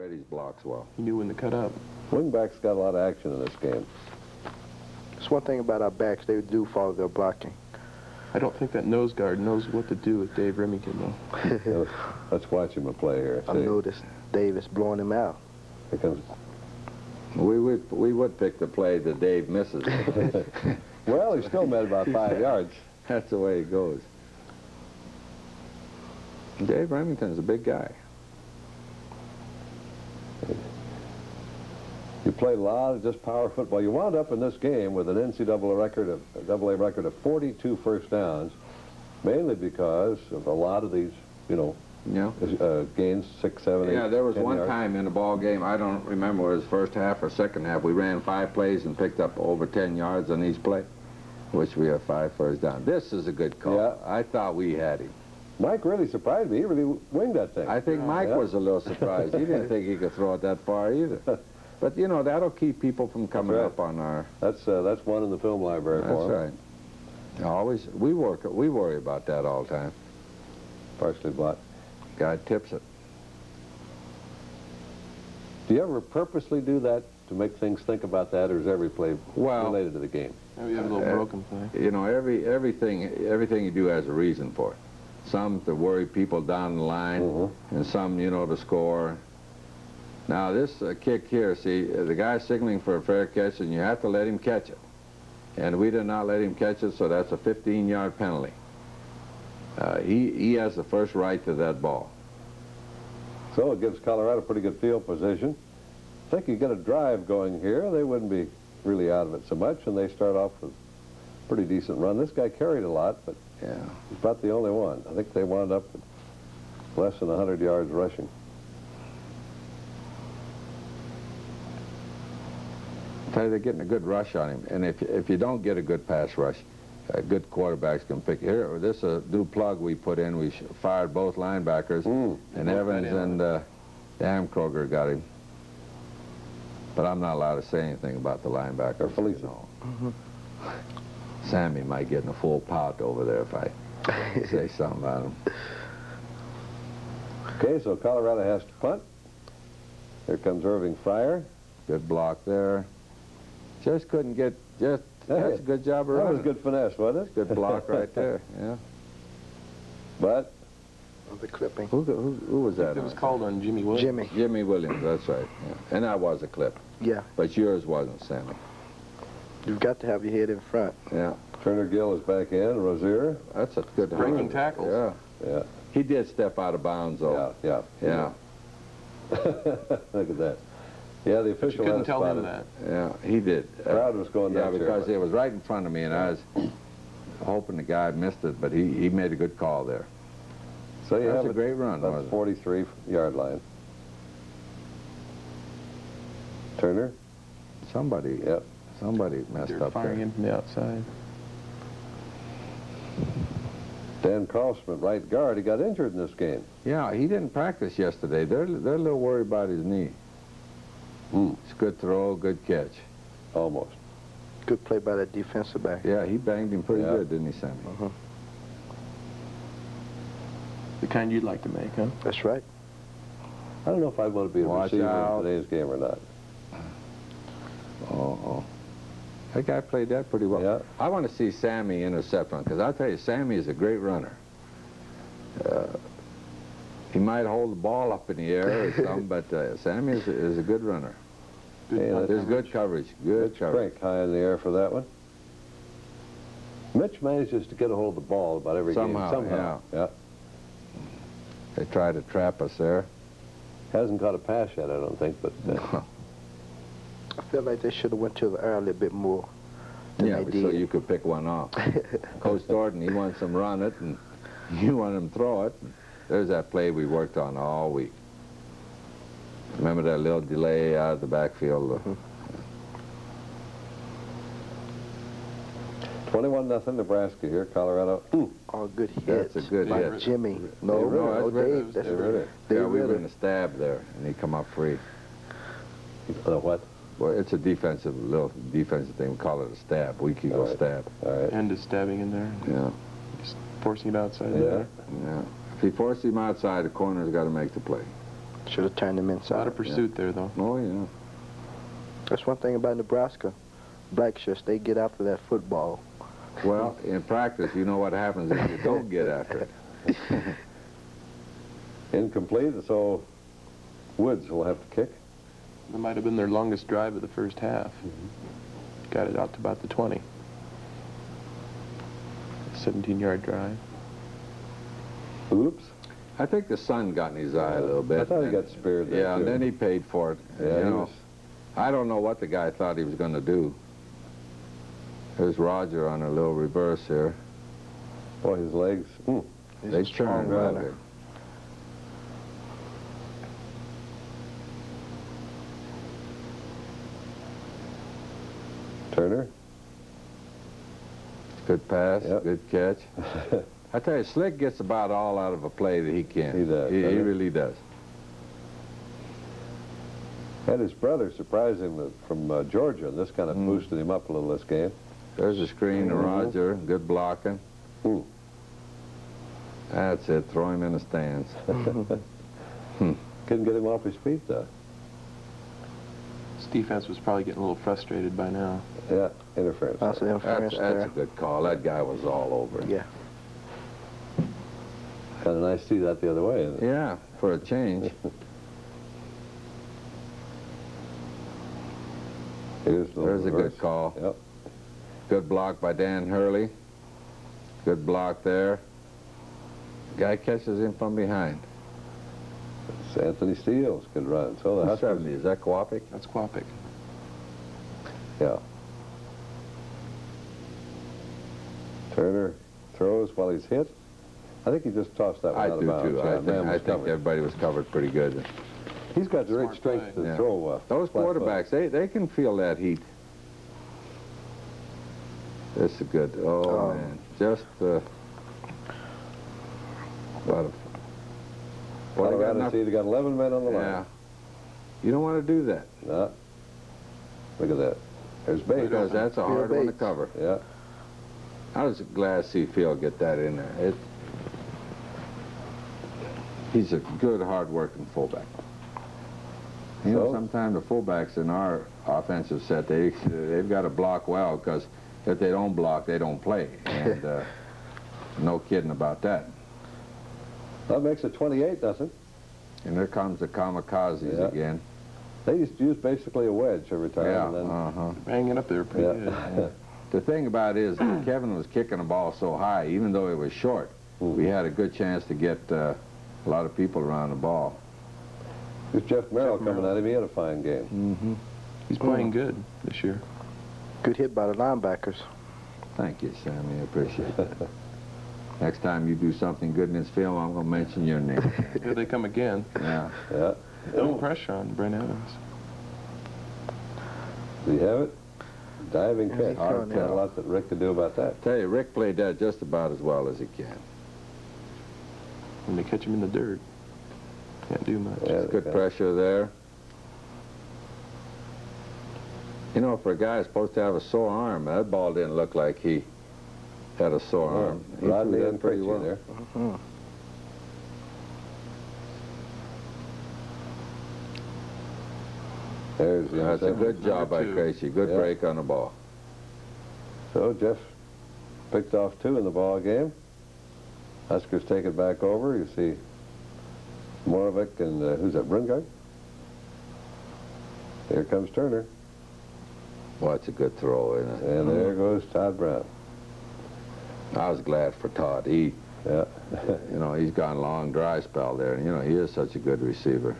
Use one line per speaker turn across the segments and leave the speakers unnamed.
read his blocks well.
He knew when to cut up.
Wingbacks got a lot of action in this game.
That's one thing about our backs, they do follow their blocking.
I don't think that nose guard knows what to do with Dave Remington, though.
Let's watch him play here.
I noticed Dave is blowing him out.
Here comes.
We would pick the play that Dave misses.
Well, he still met about 5 yards.
That's the way it goes. Dave Remington's a big guy.
You played a lot of just power football. You wound up in this game with an NCAA record of 42 first downs, mainly because of a lot of these, gains, 6, 7, 8.
Yeah, there was
10
one
yards.
time in the ball game, I don't remember whether it was first half or second half, we ran 5 plays and picked up over 10 yards on each play, which we have 5 first down. This is a good call.
Yeah.
I thought we had him.
Mike really surprised me. He really winged that thing.
I think Mike was a little surprised. He didn't think he could throw it that far either. But, that'll keep people from coming up on our...
That's one in the film library for him.
That's right. Always, we worry about that all the time.
Partially blocked.
Guy tips it.
Do you ever purposely do that to make things think about that, or is every play related to the game?
Maybe have a little broken play.
Everything you do has a reason for it. Some to worry people down the line, and some, to score. Now this kick here, see, the guy's signaling for a fair catch, and you have to let him catch it. And we did not let him catch it, so that's a 15-yard penalty. He has the first right to that ball.
So it gives Colorado pretty good field position. I think you get a drive going here, they wouldn't be really out of it so much, and they start off with a pretty decent run. This guy carried a lot, but
yeah,
he's about the only one. I think they wound up with less than 100 yards rushing.
They're getting a good rush on him, and if you don't get a good pass rush, good quarterbacks can pick. Here, this is a new plug we put in. We fired both linebackers, and Evans and Kroger got him. But I'm not allowed to say anything about the linebacker. Sammy might get in a full pout over there if I say something about him.
Okay, so Colorado has to punt. Here comes Irving Fryer.
Good block there. Just couldn't get, that's a good job of running.
That was good finesse, wasn't it?
Good block right there, yeah.
But
The clipping.
Who was that?
It was called on Jimmy Williams.
Jimmy Williams, that's right. Yeah. And that was a clip.
Yeah.
But yours wasn't, Sammy.
You've got to have your head in front.
Yeah.
Turner Gill is back in. Rozier.
That's a good
breaking tackles.
Yeah.
Yeah.
He did step out of bounds, though.
Yeah. Look at that. Yeah, the official
couldn't tell him that.
Yeah, he did.
The crowd was going down.
Yeah, because it was right in front of me, and I was hoping the guy missed it, but he made a good call there.
So you
That's
have
a great run.
That's 43-yard line. Turner.
Somebody messed
They're
up
firing
there.
in from the outside.
Dan Carlson, right guard. He got injured in this game.
Yeah, he didn't practice yesterday. They're a little worried about his knee. It's a good throw, good catch.
Almost.
Good play by that defensive back.
Yeah, he banged him pretty good, didn't he, Sammy?
The kind you'd like to make, huh?
That's right.
I don't know if I'd want to be a
Watch
receiver
out.
in today's game or not.
That guy played that pretty well.
Yeah.
I want to see Sammy intercept one, because I'll tell you, Sammy is a great runner. He might hold the ball up in the air or something, but Sammy is a good runner. There's good coverage. Good coverage.
Frank high in the air for that one. Mitch manages to get a hold of the ball about every game. Somehow. Yeah.
They try to trap us there.
Hasn't caught a pass yet, I don't think, but...
I feel like they should have went to the air a little bit more than
Yeah,
they did.
so you could pick one off. Coach Thornton, he wants them run it, and you want them throw it. There's that play we worked on all week. Remember that little delay out of the backfield?
21-0 Nebraska here, Colorado.
All good hits.
That's a good
by
hit.
Jimmy. No, Dave. That's
Yeah, we were in a stab there, and he come up free.
What?
Well, it's a little defensive thing. We call it a stab. We can go stab.
All right.
And is stabbing in there.
Yeah.
Just forcing it outside
Yeah.
there.
Yeah. If he forces him outside, the corner's got to make the play.
Should have turned him
A
inside.
lot of pursuit there, though.
Oh, yeah.
That's one thing about Nebraska. Black shirts, they get after that football.
Well, in practice, you know what happens if you don't get after it.
Incomplete, so Woods will have to kick.
That might have been their longest drive of the first half. Got it out to about the 20. 17-yard drive.
Oops.
I think the sun got in his eye a little bit.
I thought he got speared there,
Yeah,
too.
and then he paid for it.
Yeah,
you
he
know,
was-
I don't know what the guy thought he was going to do. There's Roger on a little reverse here.
Boy, his legs.
He's
They
a strong
turn right
runner.
there.
Turner.
Good pass,
Yep.
good catch. I tell you, Slick gets about all out of a play that he can.
He does,
He
doesn't he?
really does.
Had his brother surprise him from Georgia, and this kind of boosted him up a little this game.
There's a screen to Roger. Good blocking.
Hmm.
That's it. Throw him in the stands.
Couldn't get him off his feet, though.
This defense was probably getting a little frustrated by now.
Yeah, interference.
That's an interference
That's
there.
a good call. That guy was all over it.
Yeah.
Kind of nice to see that the other way, isn't it?
Yeah, for a change.
Here's the
There's a
reverse.
good call.
Yep.
Good block by Dan Hurley. Good block there. Guy catches him from behind.
It's Anthony Steele's good run. So the
Who's
Huskers,
70? Is that Kwapik?
That's Kwapik.
yeah. Turner throws while he's hit. I think he just tossed that one
I
out
do
of bounds.
too.
Yeah,
I
man
think,
was
I think
covered.
everybody was covered pretty good.
He's got great
Smart
strength
play.
to
Yeah.
throw.
Those
flat foot.
quarterbacks, they can feel that heat. This is good. Oh, man. Just about a... Well, they got
Colorado
enough-
see they got 11 men on the
Yeah.
line.
You don't want to do that
No. Look at that. There's Bates.
because that's a hard one to
Bates.
cover.
Yeah.
I was glad to see Phil get that in there. He's a good, hard-working fullback. You know,
So?
sometimes the fullbacks in our offensive set, they've got to block well because if they don't block, they don't play. And no kidding about that.
That makes it 28, doesn't it?
And there comes the kamikazes
Yeah.
again.
They used to use basically a wedge every time.
Yeah,
And then,
uh-huh.
Hanging up there pretty good.
yeah.
The thing about it is Kevin was kicking the ball so high, even though it was short, we had a good chance to get a lot of people around the ball.
Here's Jeff Merrill
Jeff
coming
Merrill.
at him. He had a fine game.
Mm-hmm.
He's playing good this year.
Good hit by the linebackers.
Thank you, Sammy. I appreciate that. Next time you do something good in this film, I'm going to mention your name.
Here they come again.
Yeah.
Yeah.
No pressure on Brent Evans.
Do you have it? Diving
Yeah,
catch.
he's coming
Not a
in.
lot that Rick could do about that.
Tell you, Rick played that just about as well as he can.
When they catch him in the dirt, can't do much.
Yeah,
Good
they-
pressure there. You know, for a guy who's supposed to have a sore arm, that ball didn't look like he had a sore arm. He
Rodney
threw that
and
pretty
Krejci
well.
there.
Mhm.
There's the
That's a
interception.
good job by
Number
Krejci. Good
Yeah.
break on the ball.
So Jeff picked off 2 in the ball game. Huskers take it back over. You see Moravec and who's that, Brungard? Here comes Turner.
Well, that's a good throw, isn't it?
And there goes Todd Brown.
I was glad for Todd. He,
Yeah.
you know, he's gone a long dry spell there. And, you know, he is such a good receiver.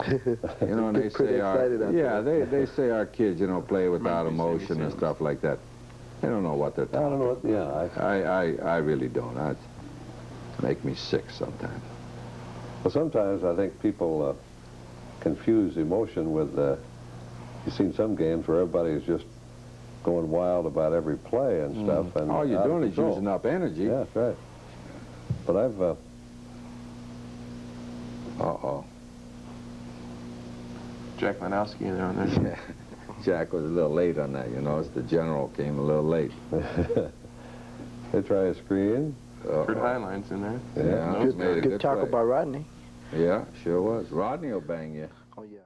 You know, and they
Get pretty
say our,
excited out
yeah,
there.
they say our kids, you know, play without emotion and stuff like that. They don't know what they're
I
talking
don't know what, yeah.
I really don't. It make me sick sometimes.
Well, sometimes I think people confuse emotion with, you've seen some games where everybody's just going wild about every play and stuff. And
All you're
out of
doing is
control.
using up energy.
Yeah, that's right. But I've,
Uh-oh.
Jack Lanowski in there on there.
Jack was a little late on that, you know. The general came a little late.
they try a screen.
Kurt Heinlein's in there.
Yeah,
Nose
made a
guard.
Good
good
tackle
play.
by Rodney.
Yeah, sure was. Rodney will bang you.
Oh, yeah.